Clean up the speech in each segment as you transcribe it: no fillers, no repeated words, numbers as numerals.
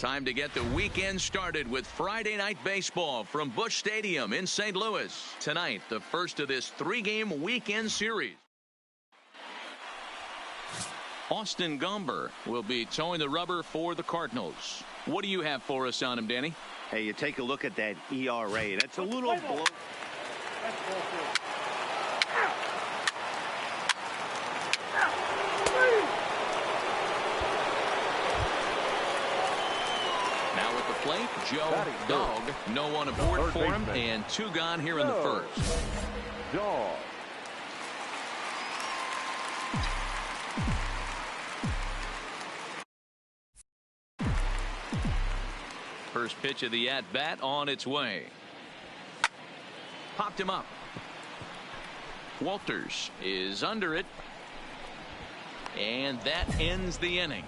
Time to get the weekend started with Friday Night Baseball from Busch Stadium in St. Louis. Tonight, the first of this three-game weekend series. Austin Gomber will be towing the rubber for the Cardinals. What do you have for us on him, Danny? Hey, you take a look at that ERA. That's a little below. Plate, Joe Dog. No one aboard for him, and two gone here in the first. Dog. First pitch of the at-bat on its way. Popped him up. Walters is under it. And that ends the inning.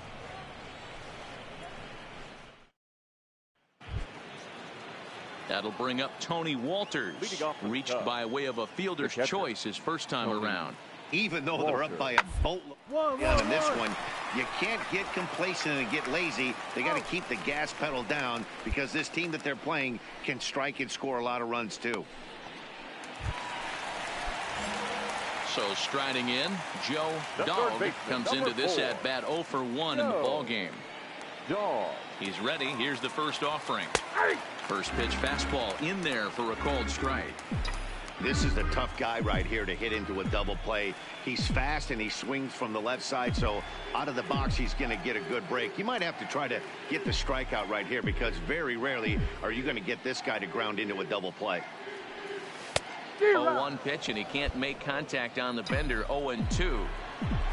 That'll bring up Tony Walters, reached by way of a fielder's choice his first time around. Even though they're up by a boatload in this one, you can't get complacent and get lazy. They got to keep the gas pedal down because this team that they're playing can strike and score a lot of runs too. So striding in, Joe Dog comes into this at bat 0 for 1 in the ball game. He's ready. Here's the first offering. First pitch fastball in there for a called strike. This is the tough guy right here to hit into a double play. He's fast and he swings from the left side, so out of the box he's going to get a good break. You might have to try to get the strikeout right here because very rarely are you going to get this guy to ground into a double play. 0-1 pitch, and he can't make contact on the bender. 0-2.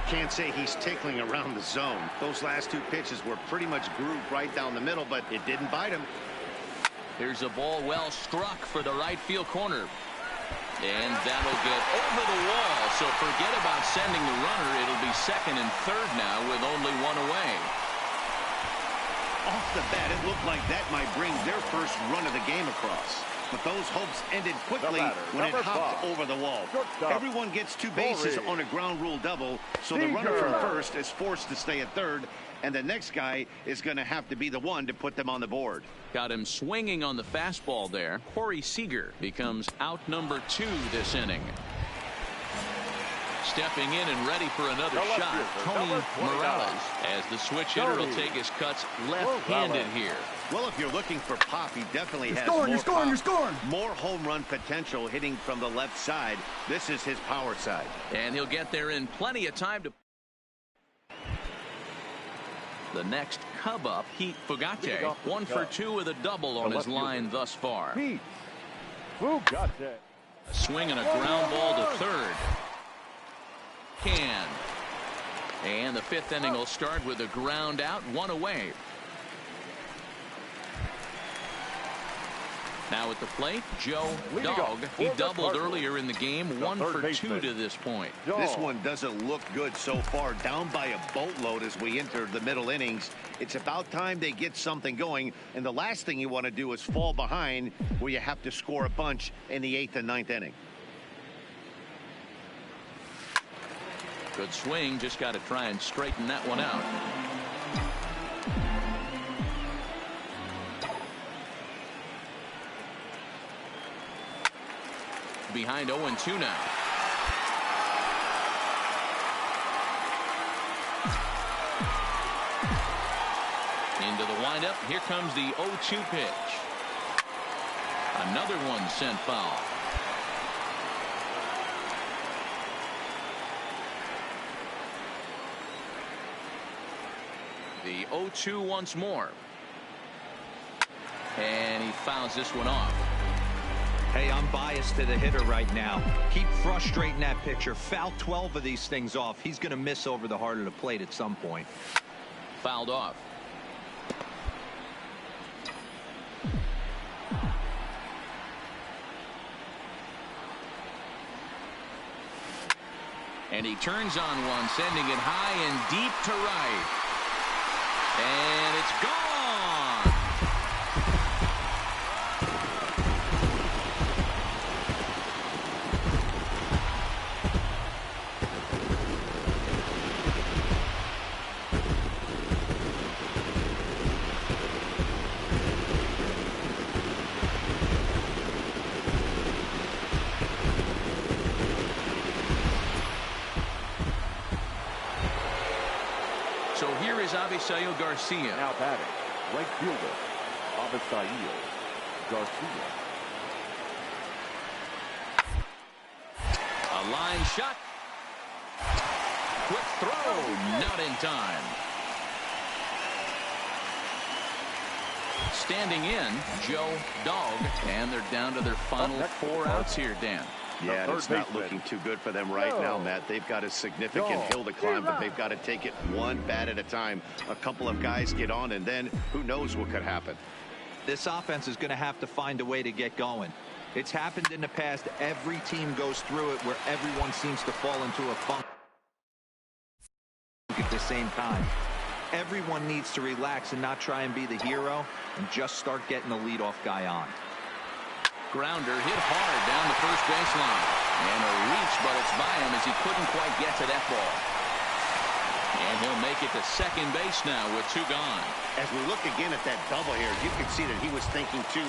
Can't say he's tickling around the zone. Those last two pitches were pretty much grooved right down the middle, but it didn't bite him. Here's a ball well struck for the right field corner. And that'll get over the wall. So forget about sending the runner. It'll be second and third now with only one away. Off the bat, it looked like that might bring their first run of the game across. But those hopes ended quickly when it hopped over the wall. Everyone gets two bases on a ground rule double, so the runner from first is forced to stay at third, and the next guy is going to have to be the one to put them on the board. Got him swinging on the fastball there. Corey Seager becomes out number 2 this inning. Stepping in and ready for another shot, Tony Morales, as the switch hitter will take his cuts left-handed here. Well, if you're looking for pop, he definitely has more home run potential hitting from the left side. This is his power side. And he'll get there in plenty of time to... The next Cub up, Heat Fugate, 1 for 2 with a double on his line thus far. A swing and a ground ball to third. And the 5th inning will start with a ground out, 1 away. Now at the plate, Joe Dog. He doubled earlier in the game, 1 for 2 to this point. This one doesn't look good so far. Down by a boatload as we enter the middle innings. It's about time they get something going, and the last thing you want to do is fall behind where you have to score a bunch in the 8th and 9th inning. Good swing, just got to try and straighten that one out. Behind 0-2 now. Into the windup. Here comes the 0-2 pitch. Another one sent foul. The 0-2 once more. And he fouls this one off. Hey, I'm biased to the hitter right now. Keep frustrating that pitcher. Foul 12 of these things off. He's going to miss over the heart of the plate at some point. Fouled off. And he turns on one, sending it high and deep to right. And it's gone. is Avisail Garcia. Now batting, right fielder, Avisail Garcia. A line shot. Quick throw. Not in time. Standing in, Joe Dog. And they're down to their final 4 outs here, Dan. Yeah, and it's not looking too good for them right now, Matt. They've got a significant hill to climb, but they've got to take it one bat at a time. A couple of guys get on, and then who knows what could happen. This offense is going to have to find a way to get going. It's happened in the past. Every team goes through it where everyone seems to fall into a funk at the same time. Everyone needs to relax and not try and be the hero and just start getting the leadoff guy on. Grounder hit hard down the first baseline. And a reach, but it's by him as he couldn't quite get to that ball. And he'll make it to second base now with 2 gone. As we look again at that double here, you can see that he was thinking too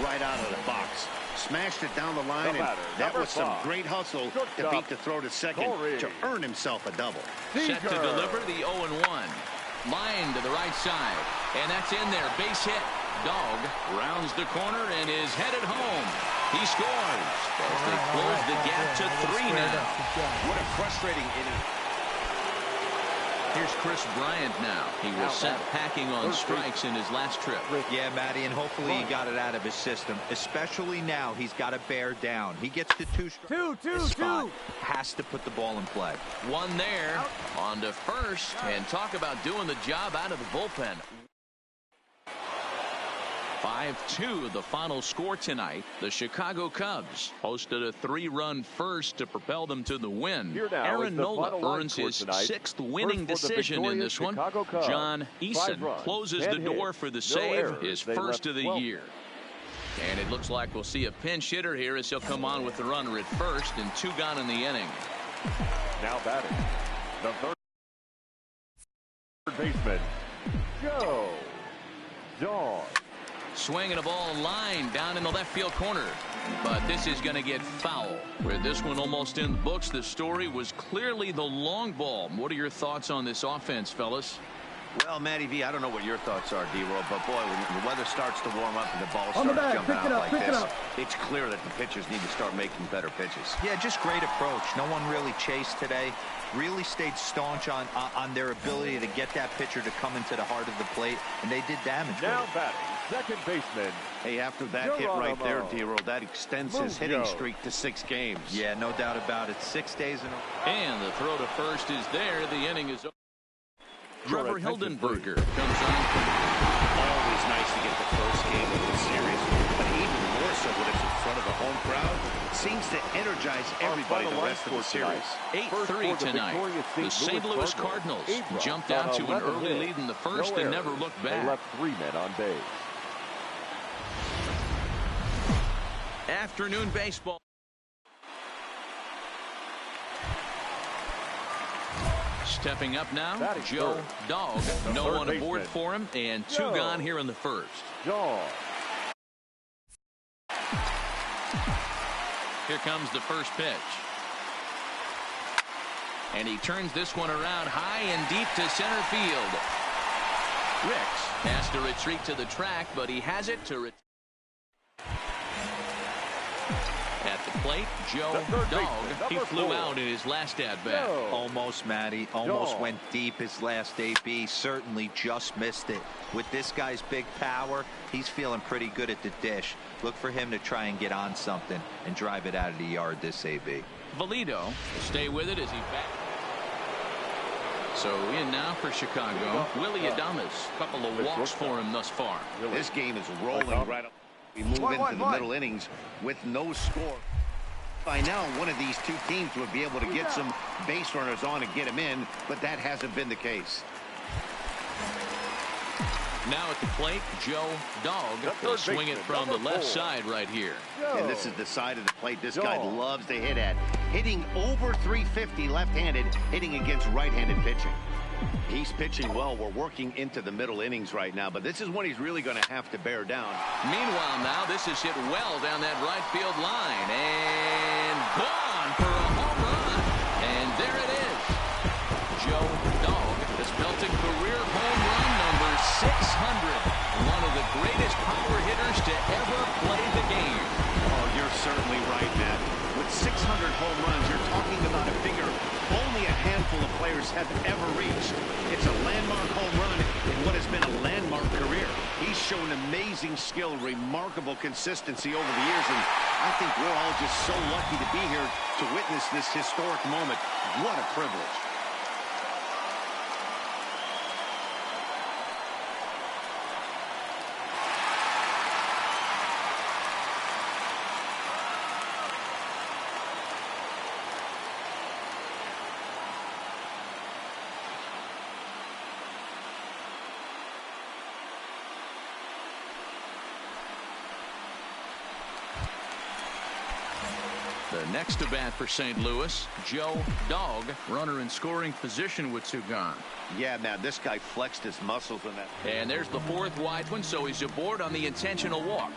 right out of the box. Smashed it down the line, and that was some great hustle to beat the throw to second to earn himself a double. Set to deliver the 0-1. Line to the right side. And that's in there. Base hit. Dog rounds the corner and is headed home. He scores as they close the gap to 3 now. What a frustrating inning. Here's Chris Bryant now. He was sent packing on strikes in his last trip. Yeah, Matty, and hopefully he got it out of his system. Especially now, he's got to bear down. He gets to 2 strikes. Two. Has to put the ball in play. One there. On to first. And talk about doing the job out of the bullpen. 5-2 the final score tonight. The Chicago Cubs hosted a 3-run first to propel them to the win. Aaron Nola earns his 6th winning decision in this one. John Eason closes the door for the save, his first of the year. And it looks like we'll see a pinch hitter here as he'll come on with the runner at first and 2 gone in the inning. Now batting, the third baseman, Joe Dog. Swinging a ball line down in the left field corner. But this is going to get foul. With this one almost in the books, the story was clearly the long ball. What are your thoughts on this offense, fellas? Well, Matty V, I don't know what your thoughts are, D-Roll, but boy, when the weather starts to warm up and the ball starts jumping out like this, it's clear that the pitchers need to start making better pitches. Yeah, just great approach. No one really chased today. Really stayed staunch on their ability to get that pitcher to come into the heart of the plate, and they did damage. Now batting, second baseman. Hey, after that hit right there, D-Roll, that extends his hitting streak to 6 games. Yeah, no doubt about it. 6 days in a row. And the throw to first is there. The inning is over. Trevor Hildenberger comes on. Always nice to get the first game of the series, but even more so when it's in front of a home crowd. Seems to energize everybody the rest of the series. 8-3 tonight. The St. Louis Cardinals jumped out to an early lead in the first and never looked back. They left 3 men on base. Afternoon baseball. Stepping up now, Joe Dog. No one aboard for him, and 2 gone here in the first. Dog. Here comes the first pitch. And he turns this one around high and deep to center field. Ricks has to retreat to the track, but he has it to at the plate, Joe Dog. He flew out in his last at-bat. Almost, Matty. Almost went deep his last AB. Certainly just missed it. With this guy's big power, he's feeling pretty good at the dish. Look for him to try and get on something and drive it out of the yard this AB. Valido will stay with it as he back. So in now for Chicago, Willie Adames. Couple of walks for him thus far. This game is rolling right up. We move into the middle innings with no score. By now, one of these 2 teams would be able to get some base runners on and get them in, but that hasn't been the case. Now at the plate, Joe Dog. He'll swing it from the left side right here. And this is the side of the plate this guy loves to hit at. Hitting over 350 left-handed, hitting against right-handed pitching. He's pitching well. We're working into the middle innings right now, but this is when he's really going to have to bear down. Meanwhile, now this is hit well down that right field line. And gone for a home run. And there it is. Joe Dog has built to career home run number 600. One of the greatest power hitters to ever play the game. Oh, you're certainly right, Matt. With 600 home runs, you're talking about a figure only a handful of players have ever reached. It's a landmark home run in what has been a landmark career. He's shown amazing skill, remarkable consistency over the years, and I think we're all just so lucky to be here to witness this historic moment. What a privilege. The next to bat for St. Louis, Joe Dog, runner in scoring position with two gone. Yeah, man, this guy flexed his muscles in that. And there's the fourth wide one, so he's aboard on the intentional walk.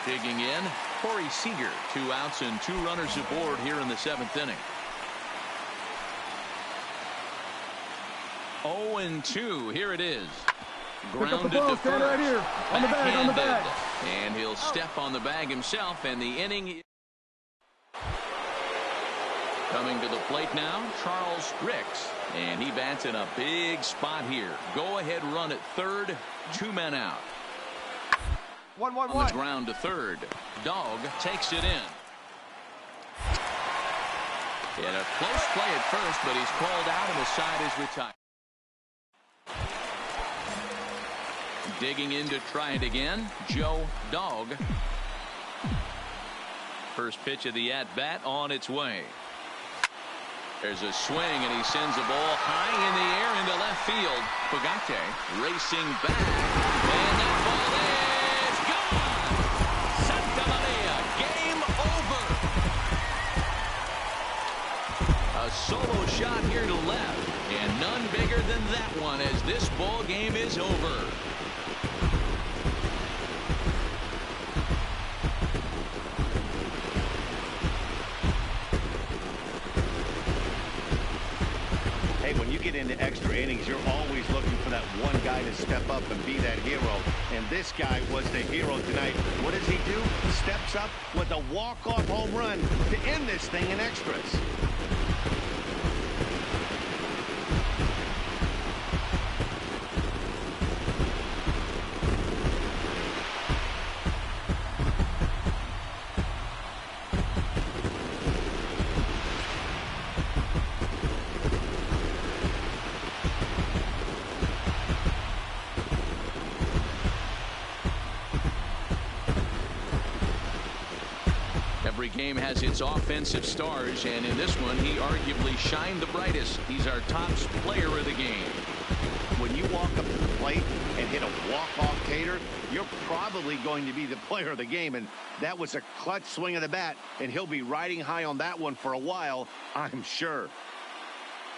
Digging in, Corey Seager. 2 outs and 2 runners aboard here in the 7th inning. 0-2. Here it is. Grounded to first. Right here. On the bag, on the bag. And he'll step on the bag himself, and the inning. Coming to the plate now, Charles Ricks. And he bats in a big spot here. Go ahead run at third. 2 men out. 1-1-1. On the ground to third. Dog takes it in. And a close play at first, but he's called out and the side is retired. Digging in to try it again, Joe Dog. First pitch of the at-bat on its way. There's a swing, and he sends the ball high in the air into left field. Pagate racing back, and that ball is gone! Santa Maria, game over! A solo shot here to left, and none bigger than that one as this ball game is over. When you get into extra innings, you're always looking for that one guy to step up and be that hero. And this guy was the hero tonight. What does he do? Steps up with a walk-off home run to end this thing in extras. Every game has its offensive stars, and in this one, he arguably shined the brightest. He's our top player of the game. When you walk up to the plate and hit a walk-off tater, you're probably going to be the player of the game, and that was a clutch swing of the bat, and he'll be riding high on that one for a while, I'm sure.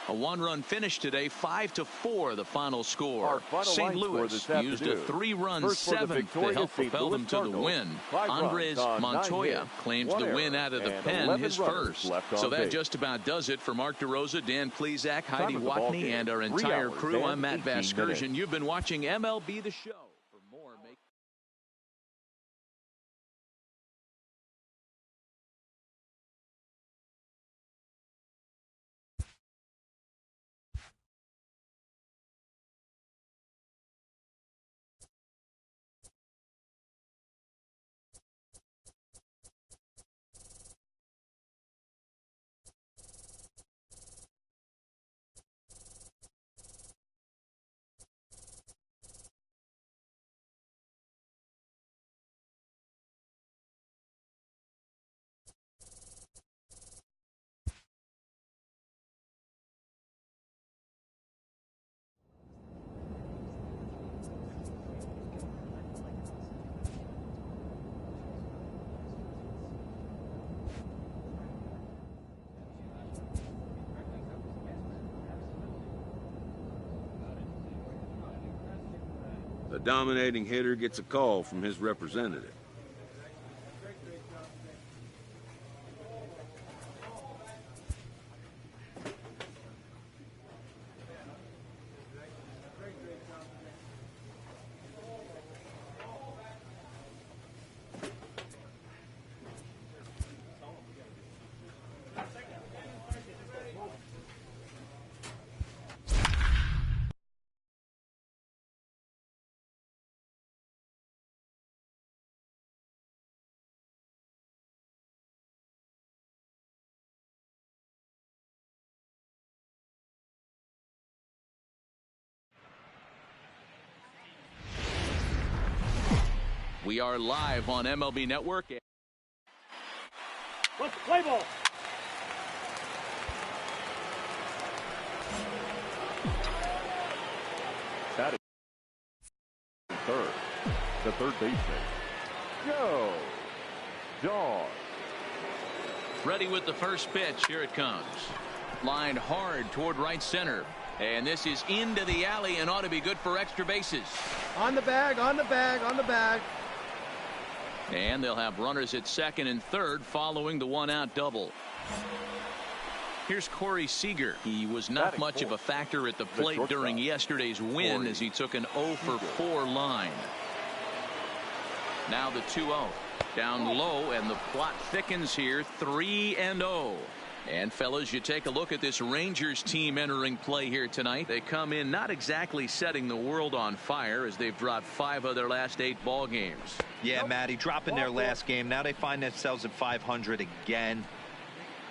A 1-run finish today, 5-4 the final score. St. Louis used a 3-run 7th to help propel them to the win. Andres Montoya claims the win out of the pen, his first. So that just about does it for Mark DeRosa, Dan Plesac, Heidi Watney, and our entire crew. I'm Matt Vasgersian. You've been watching MLB The Show. For more, make The dominating hitter gets a call from his representative. We are live on MLB Network. Let's play ball. Batting third, the third baseman, Joe Dog. Ready with the first pitch. Here it comes. Lined hard toward right center. And this is into the alley and ought to be good for extra bases. On the bag, on the bag, on the bag. And they'll have runners at second and third following the one-out double. Here's Corey Seager. He was not much of a factor at the plate during yesterday's win as he took an 0 for 4 line. Now the 2-0. Down low, and the plot thickens here, 3-0. And fellas, you take a look at this Rangers team entering play here tonight. They come in not exactly setting the world on fire as they've dropped 5 of their last 8 ball games. Yeah, Matty, dropping their last game. Now they find themselves at 500 again.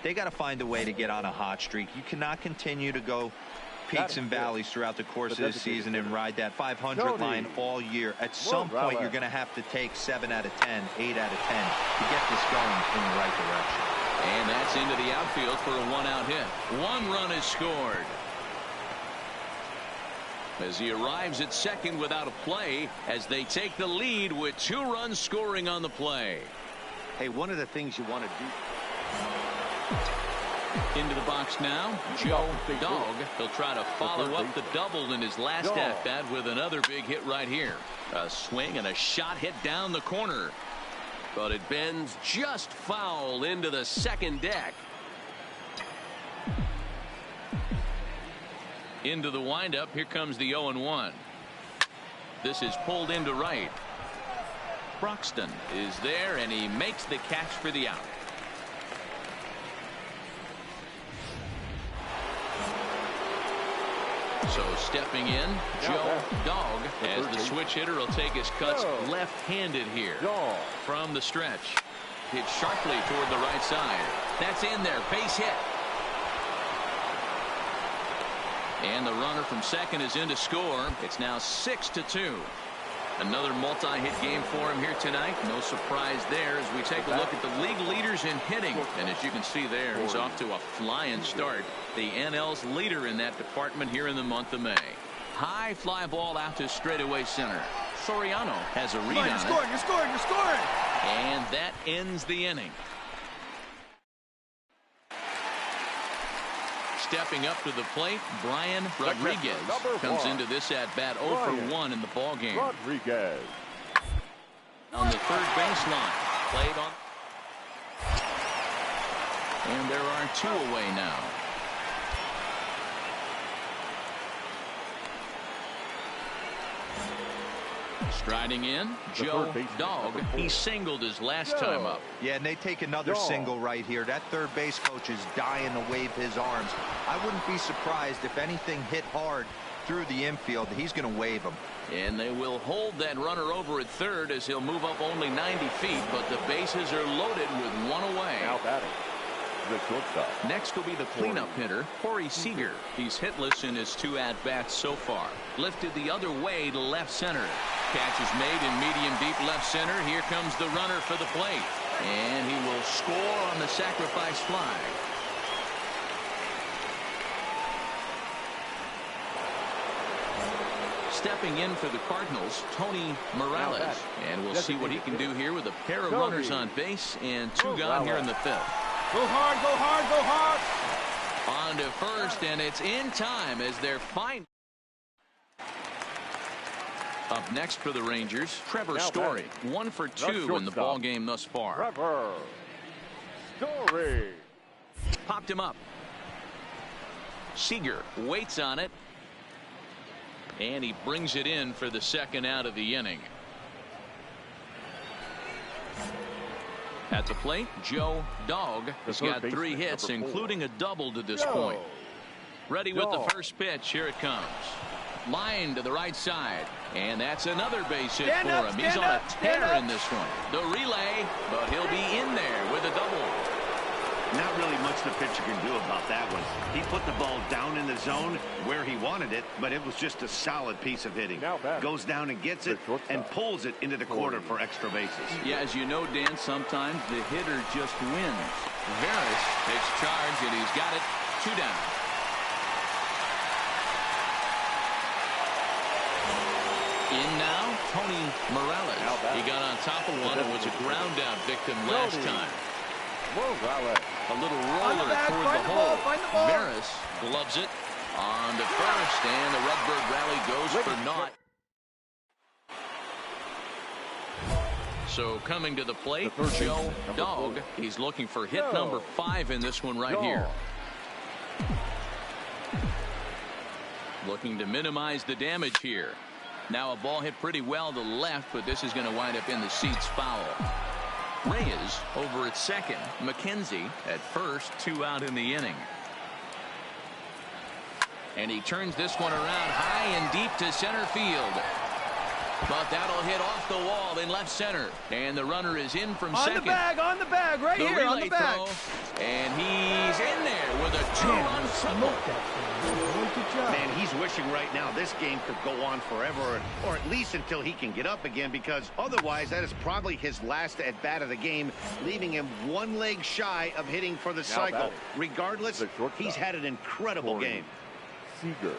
They got to find a way to get on a hot streak. You cannot continue to go peaks and valleys throughout the course of this season and ride that 500 line all year. At some point, you're going to have to take 7 out of 10, 8 out of 10 to get this going in the right direction. And that's into the outfield for a one-out hit. 1 run is scored. As he arrives at second without a play as they take the lead with 2 runs scoring on the play. Hey, one of the things you want to do. Into the box now, Joe Dog. He'll try to follow up the double in his last at-bat with another big hit right here. A swing and a shot hit down the corner. But it bends just foul into the second deck. Into the windup. Here comes the 0-1. This is pulled into right. Broxton is there, and he makes the catch for the out. So stepping in, Joe Dog, as the switch hitter will take his cuts left-handed here from the stretch. Hit sharply toward the right side. That's in there. Base hit. And the runner from second is in to score. It's now 6-2. Another multi-hit game for him here tonight. No surprise there as we take a look at the league leaders in hitting. And as you can see there, he's off to a flying start. The NL's leader in that department here in the month of May. High fly ball out to straightaway center. Soriano has a read on it. You're scoring, you're scoring, you're scoring. And that ends the inning. Stepping up to the plate, Brian Rodriguez comes into this at-bat 0 for 1 in the ball game. Rodriguez. On the third baseline. Played on. And there are 2 away now. Striding in, Joe Dog. He singled his last time up. Yeah, and they take another single right here. That third base coach is dying to wave his arms. I wouldn't be surprised if anything hit hard through the infield. He's going to wave them. And they will hold that runner over at third as he'll move up only 90 feet, but the bases are loaded with 1 away. Now batting, the shortstop. Next will be the cleanup hitter, Corey Seager. He's hitless in his 2 at-bats so far. Lifted the other way to left center. Catch is made in medium deep left center. Here comes the runner for the plate. And he will score on the sacrifice fly. Stepping in for the Cardinals, Tony Morales. And we'll see what he can do here with a pair of runners on base and 2 gone here in the 5th. Go hard, go hard, go hard. On to first, and it's in time as they're fine. Up next for the Rangers, Trevor Story. 1 for 2 in the ball game thus far. Trevor Story. Popped him up. Seager waits on it. And he brings it in for the second out of the inning. At the plate, Joe Dog has got 3 hits, including a double to this point. Ready with the first pitch. Here it comes. Line to the right side. And that's another base hit for him. He's on a tear in this one. The relay, but he'll be in there with a double. Not really much the pitcher can do about that one. He put the ball down in the zone where he wanted it, but it was just a solid piece of hitting. Goes down and gets it and pulls it into the corner for extra bases. Yeah, as you know, Dan, sometimes the hitter just wins. Veras takes charge, and he's got it. 2 down. In now, Tony Morales. He got on top of one and was a ground out victim last time. A little roller toward the hole. Veras gloves it on to first, and the Redbird rally goes for naught. So coming to the plate, Joe Dog. He's looking for hit number 5 in this one right here. Looking to minimize the damage here. Now a ball hit pretty well to the left, but this is going to wind up in the seats foul. Reyes over at second. McKenzie at first. 2 out in the inning. And he turns this one around high and deep to center field. But that'll hit off the wall in left center. And the runner is in from second. On the bag, right here, on the bag. Throw, and he's in there with a 2-run triple. Man, he's wishing right now this game could go on forever, or at least until he can get up again, because otherwise that is probably his last at-bat of the game, leaving him 1 leg shy of hitting for the cycle. Regardless, he's had an incredible game. Seager.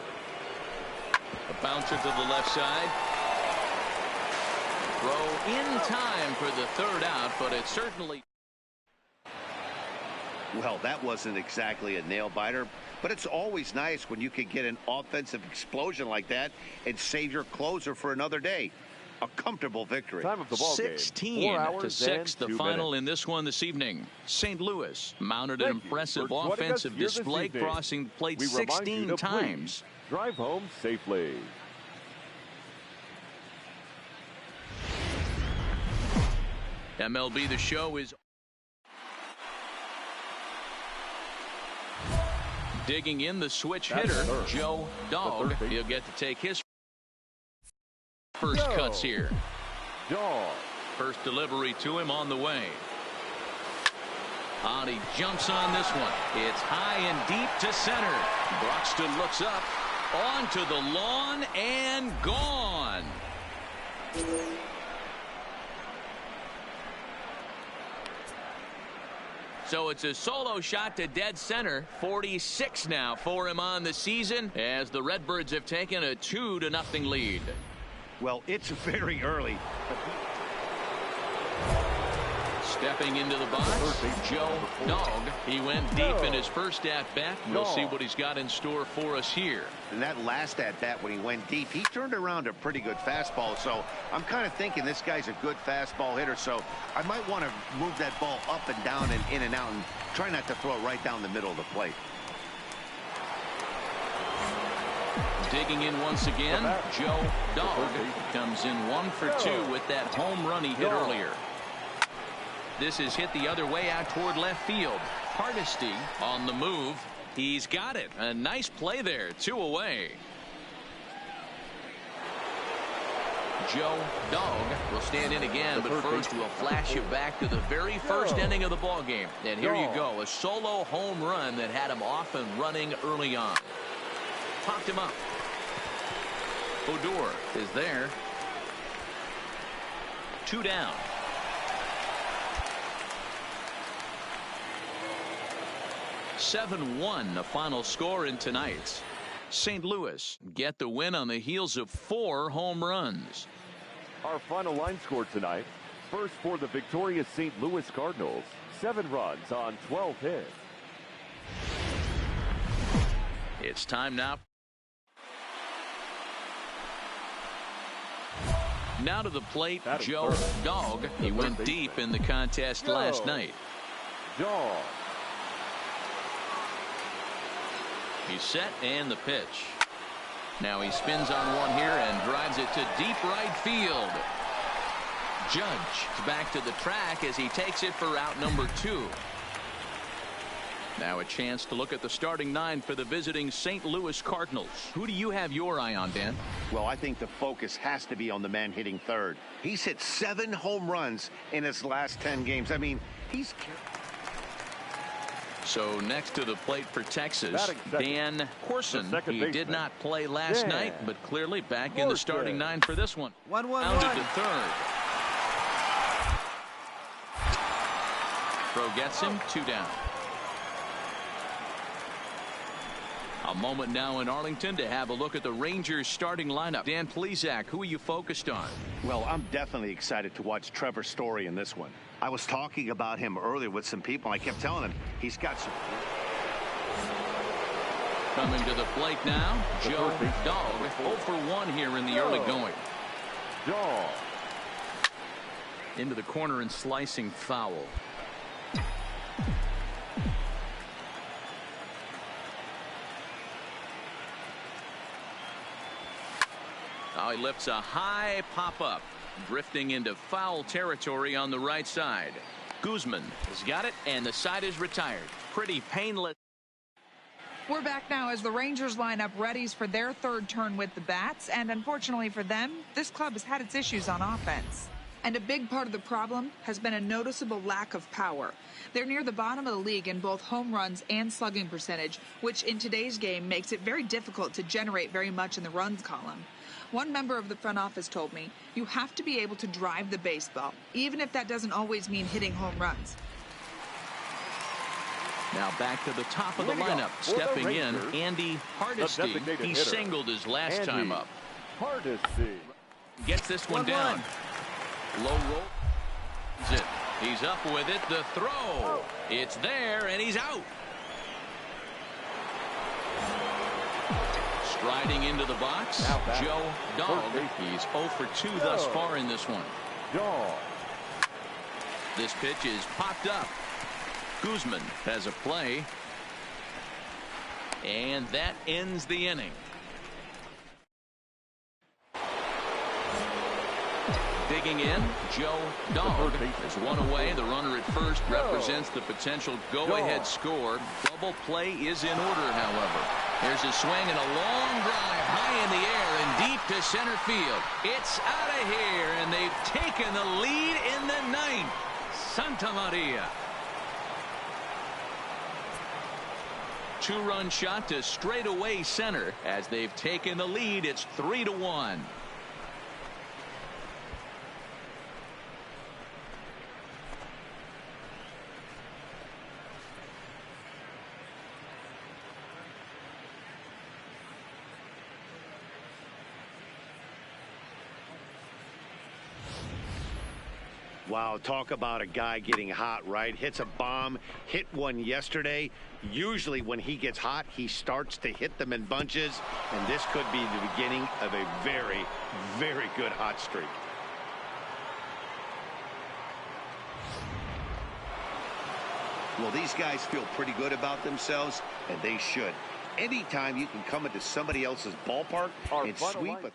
A bouncer to the left side. Throw in time for the 3rd out, but it certainly... Well, that wasn't exactly a nail-biter, but it's always nice when you can get an offensive explosion like that and save your closer for another day. A comfortable victory. Time of the ball 16 to 6, the final in this one this evening. St. Louis mounted an impressive offensive display, crossing the plate 16 times. Drive home safely. MLB The Show is digging in the switch hitter, Joe Dog. He'll get to take his first cuts here. First delivery to him on the way. And he jumps on this one. It's high and deep to center. Broxton looks up, onto the lawn, and gone. So it's a solo shot to dead center. 46 now for him on the season, as the Redbirds have taken a 2-0 lead. Well, it's very early. Stepping into the box, Joe Dog. He went deep in his first at-bat. We'll see what he's got in store for us here. And that last at-bat when he went deep, he turned around a pretty good fastball. So I'm kind of thinking this guy's a good fastball hitter. So I might want to move that ball up and down and in and out and try not to throw it right down the middle of the plate. Digging in once again, Joe Dog comes in 1 for 2 with that home run he hit earlier. This is hit the other way out toward left field. Hardesty on the move. He's got it. A nice play there. 2 away. Joe Dog will stand in again, but first we'll flash you back to the very first inning of the ball game. And here you go, a solo home run that had him off and running early on. Popped him up. Odor is there. 2 down. 7-1 the final score in tonight's. St. Louis get the win on the heels of 4 home runs. Our final line score tonight. First for the victorious St. Louis Cardinals. 7 runs on 12 hits. It's time now. Now to the plate, Joe Dog. He went deep in the contest last night. Dog. He's set and the pitch. Now he spins on one here and drives it to deep right field. Judge is back to the track as he takes it for out number 2. Now a chance to look at the starting 9 for the visiting St. Louis Cardinals. Who do you have your eye on, Dan? Well, I think the focus has to be on the man hitting third. He's hit 7 home runs in his last 10 games. I mean, So next to the plate for Texas, Dan Corson. He did not play last night, but clearly back in the starting 9 for this one. 1-1-1. To third. Throw gets him, 2 down. A moment now in Arlington to have a look at the Rangers starting lineup. Dan Plesac, who are you focused on? Well, I'm definitely excited to watch Trevor Story in this one. I was talking about him earlier with some people. I kept telling them he's got some. Coming to the plate now, Joe Dog. 0 for 1 here in the early going. Dog. Into the corner and slicing foul. Now he lifts a high pop-up, drifting into foul territory on the right side. Guzman has got it, and the side is retired. Pretty painless. We're back now as the Rangers line up readies for their third turn with the bats, and unfortunately for them, this club has had its issues on offense. And a big part of the problem has been a noticeable lack of power. They're near the bottom of the league in both home runs and slugging percentage, which in today's game makes it very difficult to generate very much in the runs column. One member of the front office told me, you have to be able to drive the baseball, even if that doesn't always mean hitting home runs. Now back to the top of the lineup. Stepping in, Andy Hardesty. He singled his last time up. Hardesty gets this one down. Low roll. He's up with it. The throw. It's there, and he's out. Striding into the box, Joe Dog. He's 0 for 2 thus far in this one. Dog. This pitch is popped up. Guzman has a play. And that ends the inning. Digging in, Joe Dog is 1 away. The runner at first represents the potential go-ahead score. Double play is in order, however. There's a swing and a long drive high in the air and deep to center field. It's out of here, and they've taken the lead in the 9th. Santa Maria. 2-run shot to straightaway center. As they've taken the lead, it's 3-1. Wow, talk about a guy getting hot, right? Hits a bomb, hit one yesterday. Usually when he gets hot, he starts to hit them in bunches, and this could be the beginning of a very, very good hot streak. Well, these guys feel pretty good about themselves, and they should. Anytime you can come into somebody else's ballpark and sweep a